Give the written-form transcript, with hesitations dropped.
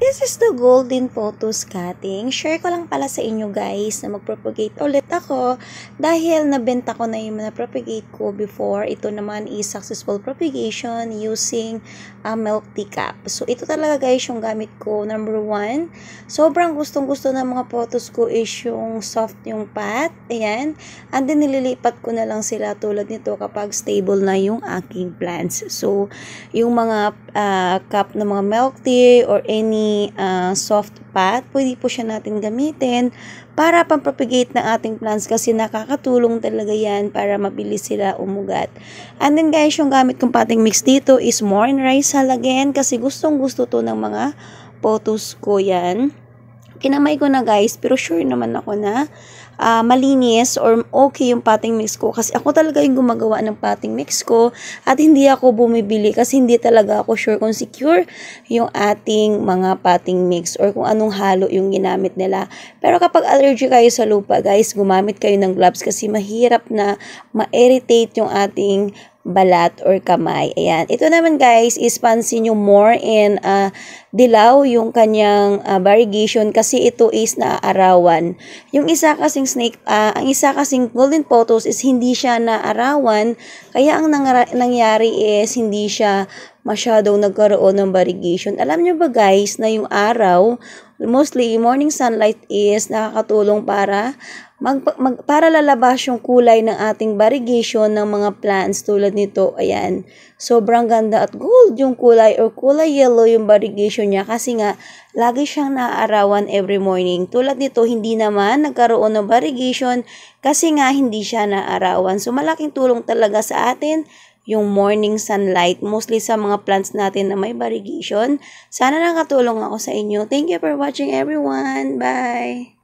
This is the Golden Photos Cutting. Share ko lang pala sa inyo guys na mag-propagate ulit ako dahil nabenta ko na yung na-propagate ko before. Ito naman is successful propagation using a milk teacup. So ito talaga guys yung gamit ko. Number 1, sobrang gustong-gusto ng mga photos ko is yung soft yung pot. Ayan. And then nililipat ko na lang sila tulad nito kapag stable na yung aking plants. So yung mga cup ng mga milk tea or any soft pot, pwede po siya natin gamitin para pampropagate ng ating plants kasi nakakatulong talaga yan para mabilis sila umugat. And then guys, yung gamit kong potting mix dito is Morn Rice Hull again kasi gustong gusto to ng mga photos ko yan. Kinamay ko na guys, pero sure naman ako na malinis or okay yung potting mix ko kasi ako talaga yung gumagawa ng potting mix ko at hindi ako bumibili kasi hindi talaga ako sure kung secure yung ating mga potting mix or kung anong halo yung ginamit nila. Pero kapag allergy kayo sa lupa guys, gumamit kayo ng gloves kasi mahirap na ma-irritate yung ating balat or kamay. Ayan. Ito naman guys is pansin nyo more in dilaw yung kanyang variegation kasi ito is naaarawan. Yung isa kasing snake, ang isa kasing golden photos is hindi siya naaarawan kaya ang nangyari is hindi siya masyadong nagkaroon ng variegation. Alam nyo ba guys na yung araw, mostly morning sunlight is nakakatulong para para lalabas yung kulay ng ating variegation ng mga plants tulad nito. Ayan. Sobrang ganda at gold yung kulay or kulay yellow yung variegation niya kasi nga lagi siyang naaarawan every morning. Tulad nito, hindi naman nagkaroon ng variegation kasi nga hindi siya naaarawan. So malaking tulong talaga sa atin yung morning sunlight, mostly sa mga plants natin na may variegation. Sana nakatulong ako sa inyo. Thank you for watching everyone. Bye!